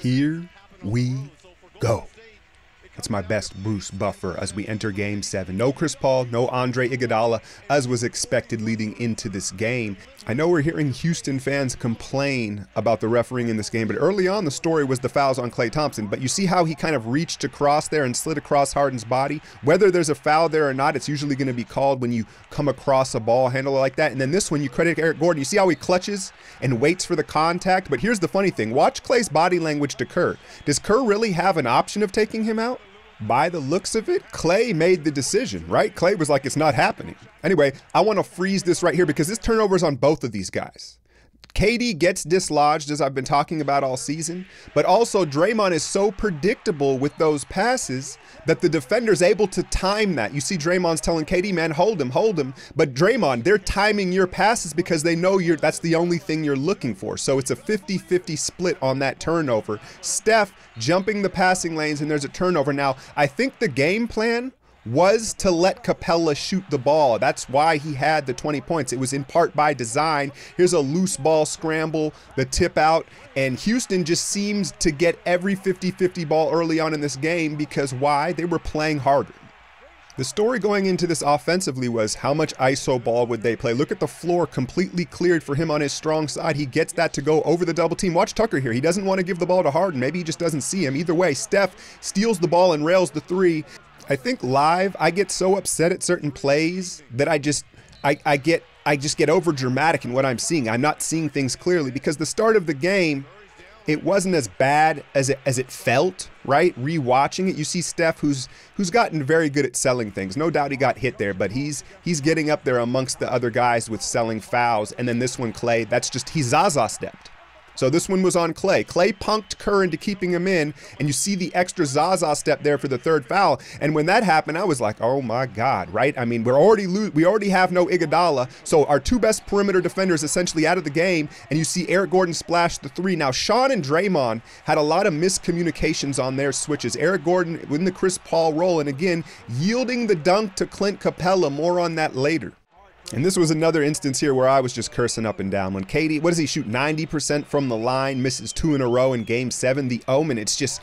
Here we go. That's my best Bruce buffer as we enter Game 7. No Chris Paul, no Andre Iguodala, as was expected leading into this game. I know we're hearing Houston fans complain about the refereeing in this game, but early on the story was the fouls on Klay Thompson. But you see how he kind of reached across there and slid across Harden's body? Whether there's a foul there or not, it's usually going to be called when you come across a ball handler like that. And then this one, you credit Eric Gordon. You see how he clutches and waits for the contact? But here's the funny thing. Watch Klay's body language to Kerr. Does Kerr really have an option of taking him out? By the looks of it, Klay made the decision, right? Klay was like, it's not happening. Anyway, I want to freeze this right here because this turnover is on both of these guys. KD gets dislodged, as I've been talking about all season, but also Draymond is so predictable with those passes that the defender's able to time that. You see Draymond's telling KD, man, hold him, but Draymond, they're timing your passes because they know that's the only thing you're looking for. So it's a 50-50 split on that turnover. Steph jumping the passing lanes and there's a turnover. Now, I think the game plan was to let Capella shoot the ball. That's why he had the 20 points. It was in part by design. Here's a loose ball scramble, the tip out, and Houston just seems to get every 50-50 ball early on in this game because why? They were playing harder. The story going into this offensively was how much ISO ball would they play. Look at the floor completely cleared for him on his strong side. He gets that to go over the double team. Watch Tucker here. He doesn't want to give the ball to Harden. Maybe he just doesn't see him. Either way, Steph steals the ball and rails the three. I think live, I get so upset at certain plays that I just get over dramatic in what I'm seeing. I'm not seeing things clearly because the start of the game, it wasn't as bad as it felt, right? Rewatching it, you see Steph who's gotten very good at selling things. No doubt he got hit there, but he's getting up there amongst the other guys with selling fouls. And then this one, Klay, that's just, he Zaza stepped. So this one was on Klay. Klay punked Kerr into keeping him in, and you see the extra Zaza step there for the third foul. And when that happened, I was like, oh my God, right? I mean, we already have no Iguodala, so our two best perimeter defenders essentially out of the game, and you see Eric Gordon splash the three. Now, Sean and Draymond had a lot of miscommunications on their switches. Eric Gordon in the Chris Paul role, and again, yielding the dunk to Clint Capella. More on that later. And this was another instance here where I was just cursing up and down. When KD, what does he shoot? 90% from the line, misses 2 in a row in Game 7. The omen, it's just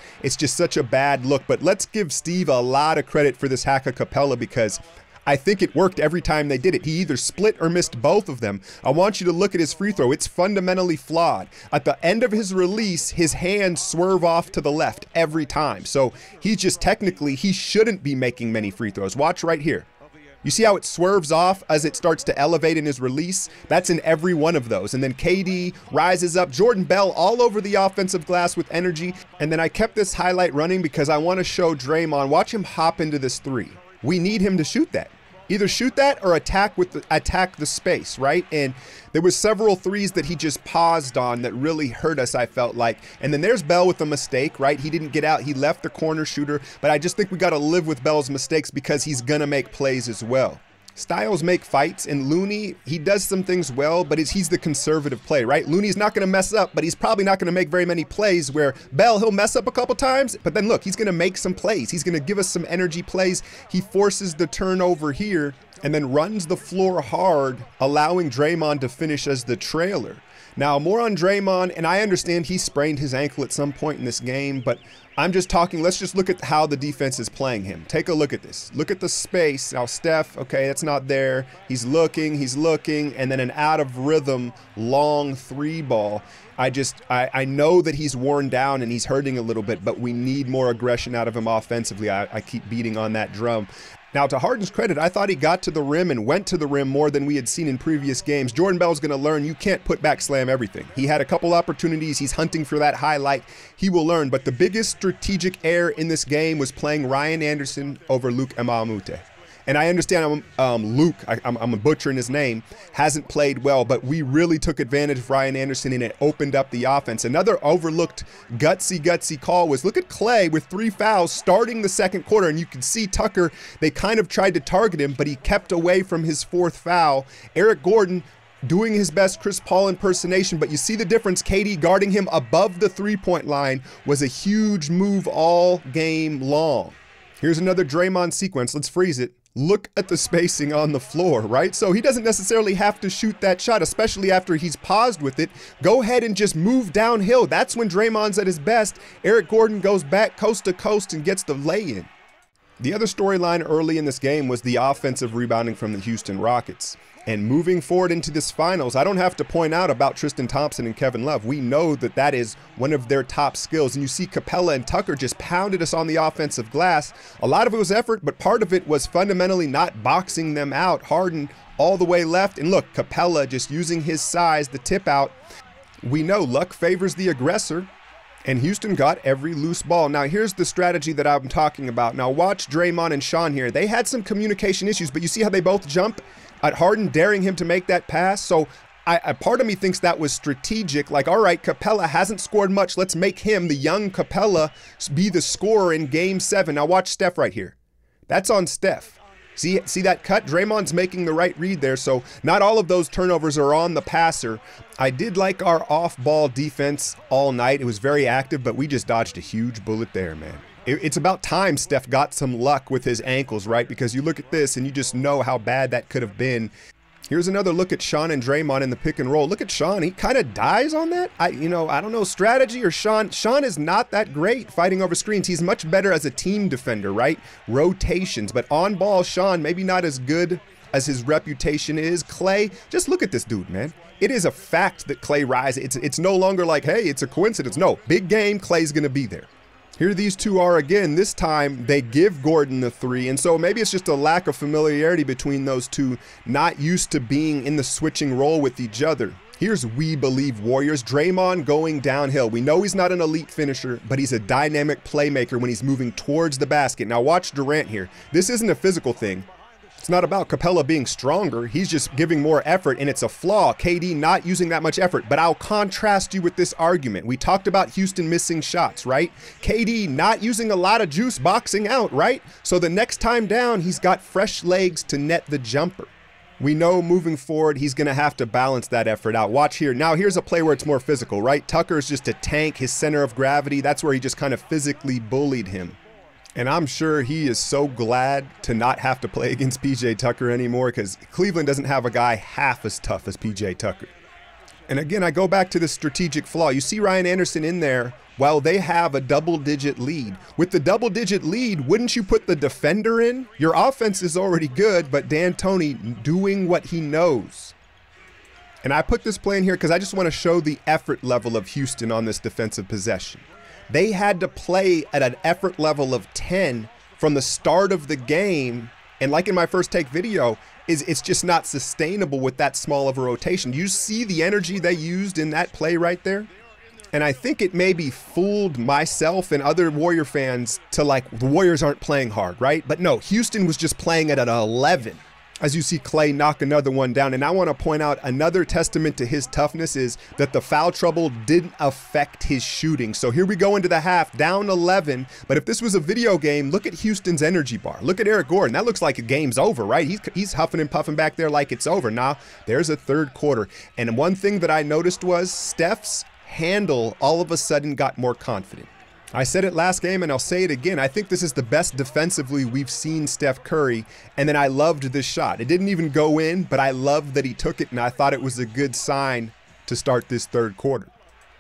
such a bad look. But let's give Steve a lot of credit for this hack of Capella because I think it worked every time they did it. He either split or missed both of them. I want you to look at his free throw. It's fundamentally flawed. At the end of his release, his hands swerve off to the left every time. So he's just technically, he shouldn't be making many free throws. Watch right here. You see how it swerves off as it starts to elevate in his release? That's in every one of those. And then KD rises up. Jordan Bell all over the offensive glass with energy. And then I kept this highlight running because I want to show Draymond. Watch him hop into this three. We need him to shoot that. Either shoot that or attack the space, right? And there was several threes that he just paused on that really hurt us, I felt like. And then there's Bell with a mistake, right? He didn't get out. He left the corner shooter. But I just think we got to live with Bell's mistakes because he's going to make plays as well. Styles make fights, and Looney, he does some things well, but he's the conservative play, right? Looney's not going to mess up, but he's probably not going to make very many plays where Bell, he'll mess up a couple times, but then look, he's going to make some plays. He's going to give us some energy plays. He forces the turnover here and then runs the floor hard, allowing Draymond to finish as the trailer. Now, more on Draymond, and I understand he sprained his ankle at some point in this game, but I'm just talking, let's just look at how the defense is playing him. Take a look at this. Look at the space. Now, Steph, okay, that's not there. He's looking, and then an out of rhythm, long three ball. I know that he's worn down and he's hurting a little bit, but we need more aggression out of him offensively. I keep beating on that drum. Now, to Harden's credit, I thought he got to the rim and went to the rim more than we had seen in previous games. Jordan Bell's going to learn you can't put back slam everything. He had a couple opportunities. He's hunting for that highlight. He will learn. But the biggest strategic error in this game was playing Ryan Anderson over Luke Emamute. And I understand Luke, I'm butchering his name, hasn't played well, but we really took advantage of Ryan Anderson and it opened up the offense. Another overlooked gutsy call was look at Klay with 3 fouls starting the second quarter. And you can see Tucker, they kind of tried to target him, but he kept away from his 4th foul. Eric Gordon doing his best Chris Paul impersonation, but you see the difference. KD guarding him above the 3-point line was a huge move all game long. Here's another Draymond sequence. Let's freeze it. look at the spacing on the floor, right? So he doesn't necessarily have to shoot that shot, especially after he's paused with it. Go ahead and just move downhill. That's when Draymond's at his best. Eric Gordon goes back coast to coast and gets the lay-in. The other storyline early in this game was the offensive rebounding from the Houston Rockets. And moving forward into this finals, I don't have to point out about Tristan Thompson and Kevin Love. We know that that is one of their top skills. And you see Capella and Tucker just pounded us on the offensive glass. A lot of it was effort, but part of it was fundamentally not boxing them out. Harden all the way left. And look, Capella just using his size, the tip out. We know luck favors the aggressor. And Houston got every loose ball. Now, here's the strategy that I'm talking about. Now, watch Draymond and Sean here. They had some communication issues, but you see how they both jump at Harden, daring him to make that pass? So part of me thinks that was strategic. Like, all right, Capella hasn't scored much. Let's make him, the young Capella, be the scorer in Game 7. Now, watch Steph right here. That's on Steph. See that cut? Draymond's making the right read there, so not all of those turnovers are on the passer. I did like our off-ball defense all night. It was very active, but we just dodged a huge bullet there, man. It's about time Steph got some luck with his ankles, right? Because you look at this and you just know how bad that could have been. Here's another look at Sean and Draymond in the pick and roll. Look at Sean. He kind of dies on that. I don't know, strategy or Sean. Sean is not that great fighting over screens. He's much better as a team defender, right? Rotations. But on ball, Sean, maybe not as good as his reputation is. Klay, just look at this dude, man. It is a fact that Klay rises. It's no longer like, hey, it's a coincidence. No, big game, Klay's going to be there. Here these two are again. This time they give Gordon the three, and so maybe it's just a lack of familiarity between those two, not used to being in the switching role with each other. Here's We Believe Warriors. Draymond going downhill. We know he's not an elite finisher, but he's a dynamic playmaker when he's moving towards the basket. Now watch Durant here. This isn't a physical thing. It's not about Capella being stronger. He's just giving more effort, and it's a flaw. KD not using that much effort. But I'll contrast you with this argument. We talked about Houston missing shots, right? KD not using a lot of juice boxing out, right? So the next time down, he's got fresh legs to net the jumper. We know moving forward, he's going to have to balance that effort out. Watch here. Now, here's a play where it's more physical, right? Tucker's just a tank, his center of gravity. That's where he just kind of physically bullied him. And I'm sure he is so glad to not have to play against PJ Tucker anymore, because Cleveland doesn't have a guy half as tough as PJ Tucker. And again, I go back to the strategic flaw. You see Ryan Anderson in there while they have a double-digit lead. With the double-digit lead, wouldn't you put the defender in? Your offense is already good, but D'Antoni doing what he knows. And I put this play in here because I just want to show the effort level of Houston on this defensive possession. They had to play at an effort level of 10 from the start of the game. And like in my first take video, it's just not sustainable with that small of a rotation. You see the energy they used in that play right there? And I think it maybe fooled myself and other Warrior fans to like, the Warriors aren't playing hard, right? But no, Houston was just playing at an 11. As you see Klay knock another one down. And I want to point out another testament to his toughness is that the foul trouble didn't affect his shooting. So here we go into the half, down 11. But if this was a video game, look at Houston's energy bar. Look at Eric Gordon. That looks like the game's over, right? He's huffing and puffing back there like it's over. Now, there's a third quarter. And one thing that I noticed was Steph's handle all of a sudden got more confident. I said it last game and I'll say it again. I think this is the best defensively we've seen Steph Curry. And then I loved this shot. It didn't even go in, but I loved that he took it, and I thought it was a good sign to start this third quarter.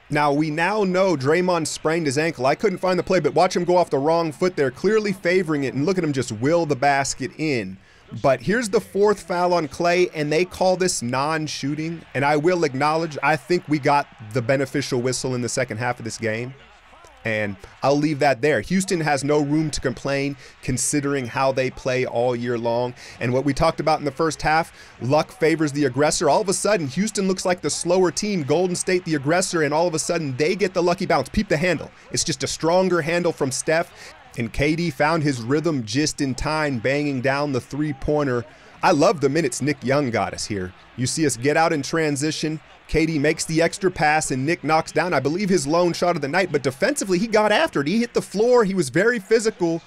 Now, we now know Draymond sprained his ankle. I couldn't find the play, but watch him go off the wrong foot there, clearly favoring it, and look at him just will the basket in. But here's the fourth foul on Klay, and they call this non-shooting. And I will acknowledge, I think we got the beneficial whistle in the second half of this game. And I'll leave that there. Houston has no room to complain considering how they play all year long. And what we talked about in the first half, luck favors the aggressor. All of a sudden, Houston looks like the slower team, Golden State the aggressor, and all of a sudden they get the lucky bounce. Peep the handle. It's just a stronger handle from Steph. And KD found his rhythm just in time, banging down the three-pointer. I love the minutes Nick Young got us here. You see us get out in transition. KD makes the extra pass, and Nick knocks down, I believe, his lone shot of the night. But defensively, he got after it. He hit the floor. He was very physical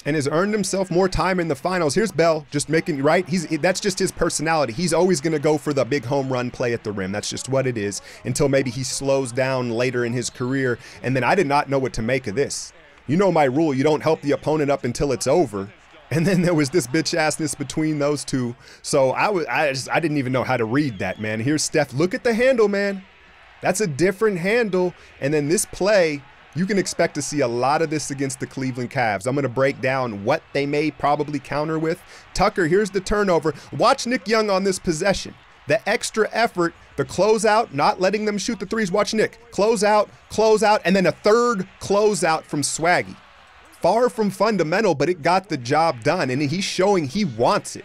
and has earned himself more time in the finals. Here's Bell just making, right? That's just his personality. He's always going to go for the big home run play at the rim. That's just what it is, until maybe he slows down later in his career. And then I did not know what to make of this. You know my rule. You don't help the opponent up until it's over. And then there was this bitch-assness between those two. So I didn't even know how to read that, man. Here's Steph. Look at the handle, man. That's a different handle. And then this play, you can expect to see a lot of this against the Cleveland Cavs. I'm going to break down what they may probably counter with. Tucker, here's the turnover. Watch Nick Young on this possession. The extra effort, the closeout, not letting them shoot the threes. Watch Nick. Close out, and then a third closeout from Swaggy. Far from fundamental, but it got the job done, and he's showing he wants it.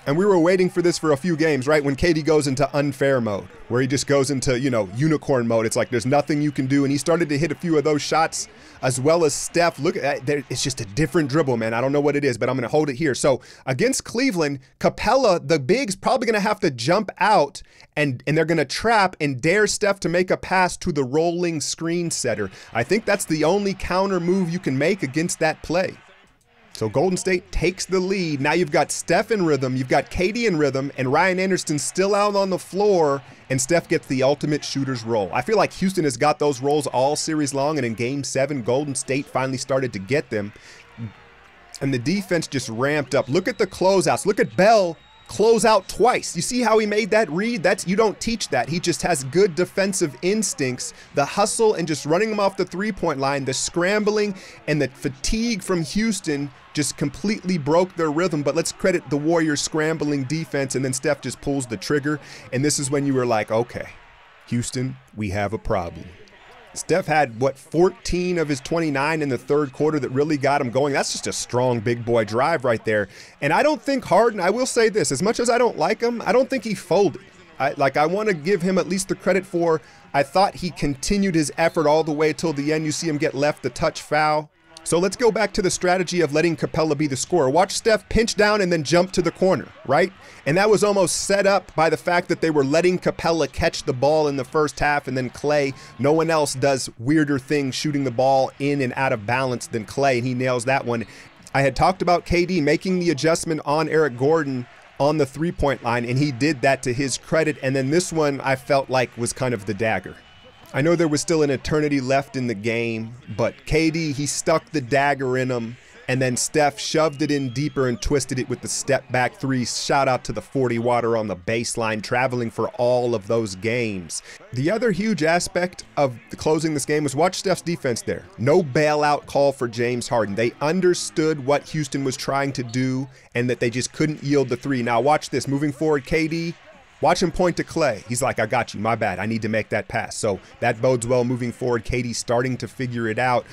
And we were waiting for this for a few games, right? When KD goes into unfair mode, where he just goes into, you know, unicorn mode. It's like there's nothing you can do. And he started to hit a few of those shots as well as Steph. Look at that. It's just a different dribble, man. I don't know what it is, but I'm going to hold it here. So against Cleveland, Capella, the big's probably going to have to jump out and they're going to trap and dare Steph to make a pass to the rolling screen setter. I think that's the only counter move you can make against that play. So Golden State takes the lead. Now you've got Steph in rhythm, you've got KD in rhythm, and Ryan Anderson still out on the floor, and Steph gets the ultimate shooter's role. I feel like Houston has got those roles all series long, and in Game 7, Golden State finally started to get them. And the defense just ramped up. Look at the closeouts. Look at Bell close out twice. You see how he made that read? You don't teach that. He just has good defensive instincts. The hustle and just running him off the three-point line, the scrambling and the fatigue from Houston just completely broke their rhythm. But let's credit the Warriors' scrambling defense, and then Steph just pulls the trigger. And this is when you were like, okay, Houston, we have a problem. Steph had, what, 14 of his 29 in the third quarter that really got him going. That's just a strong big boy drive right there. And I don't think Harden, I will say this, as much as I don't like him, I don't think he folded. I want to give him at least the credit for, I thought he continued his effort all the way till the end. You see him get left the touch foul. So let's go back to the strategy of letting Capella be the scorer. Watch Steph pinch down and then jump to the corner, right? And that was almost set up by the fact that they were letting Capella catch the ball in the first half, and then Clay, no one else does weirder things shooting the ball in and out of balance than Clay, and he nails that one. I had talked about KD making the adjustment on Eric Gordon on the three-point line, and he did that to his credit, and then this one I felt like was kind of the dagger. I know there was still an eternity left in the game, but KD, he stuck the dagger in him, and then Steph shoved it in deeper and twisted it with the step-back three. Shout out to the 40 water on the baseline, traveling for all of those games. The other huge aspect of closing this game was watch Steph's defense there. No bailout call for James Harden. They understood what Houston was trying to do and that they just couldn't yield the three. Now watch this. Moving forward, KD, watch him point to Clay. He's like, I got you, my bad. I need to make that pass. So that bodes well moving forward. KD starting to figure it out.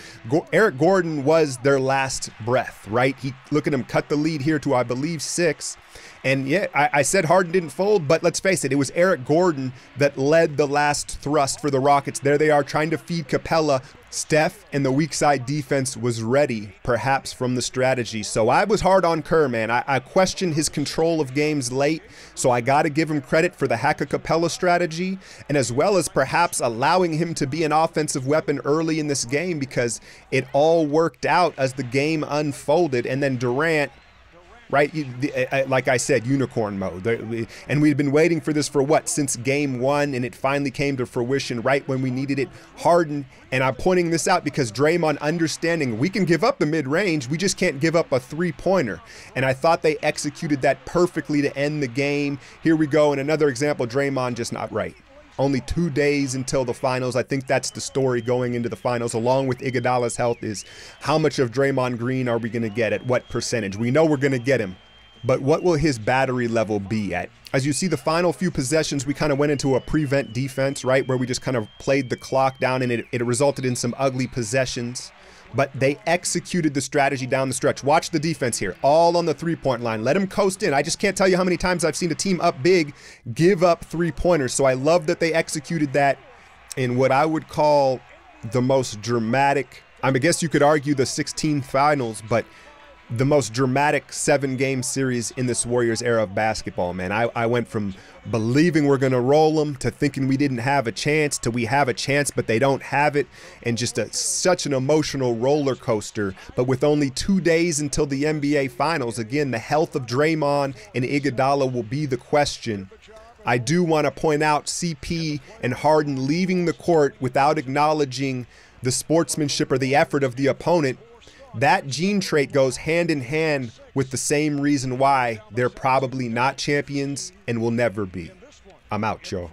Eric Gordon was their last breath, right? Look at him cut the lead here to, I believe, 6. And yeah, I said Harden didn't fold, but let's face it, it was Eric Gordon that led the last thrust for the Rockets. There they are trying to feed Capella. Steph and the weak side defense was ready, perhaps from the strategy. So I was hard on Kerr, man. I questioned his control of games late, so I got to give him credit for the hack of Capella strategy, and as well as perhaps allowing him to be an offensive weapon early in this game, because it all worked out as the game unfolded. And then Durant, right, like I said, unicorn mode. And we'd been waiting for this for what, since game 1, and it finally came to fruition right when we needed it. Harden, and I'm pointing this out because Draymond understanding we can give up the mid-range, we just can't give up a three-pointer. And I thought they executed that perfectly to end the game. Here we go, and another example, Draymond just not right. Only 2 days until the finals. I think that's the story going into the finals, along with Iguodala's health, is how much of Draymond Green are we going to get, at what percentage? We know we're going to get him, but what will his battery level be at? As you see, the final few possessions, we kind of went into a prevent defense, right, where we just kind of played the clock down, and it resulted in some ugly possessions. But they executed the strategy down the stretch. Watch the defense here, all on the three-point line. Let them coast in. I just can't tell you how many times I've seen a team up big give up three-pointers. So I love that they executed that in what I would call the most dramatic, I guess you could argue the 16th finals, but the most dramatic 7-game series in this Warriors era of basketball, man. I went from believing we're going to roll them to thinking we didn't have a chance to we have a chance, but they don't have it. And just such an emotional roller coaster. But with only 2 days until the NBA Finals, again, the health of Draymond and Iguodala will be the question. I do want to point out CP and Harden leaving the court without acknowledging the sportsmanship or the effort of the opponent. That gene trait goes hand in hand with the same reason why they're probably not champions and will never be. I'm out, y'all.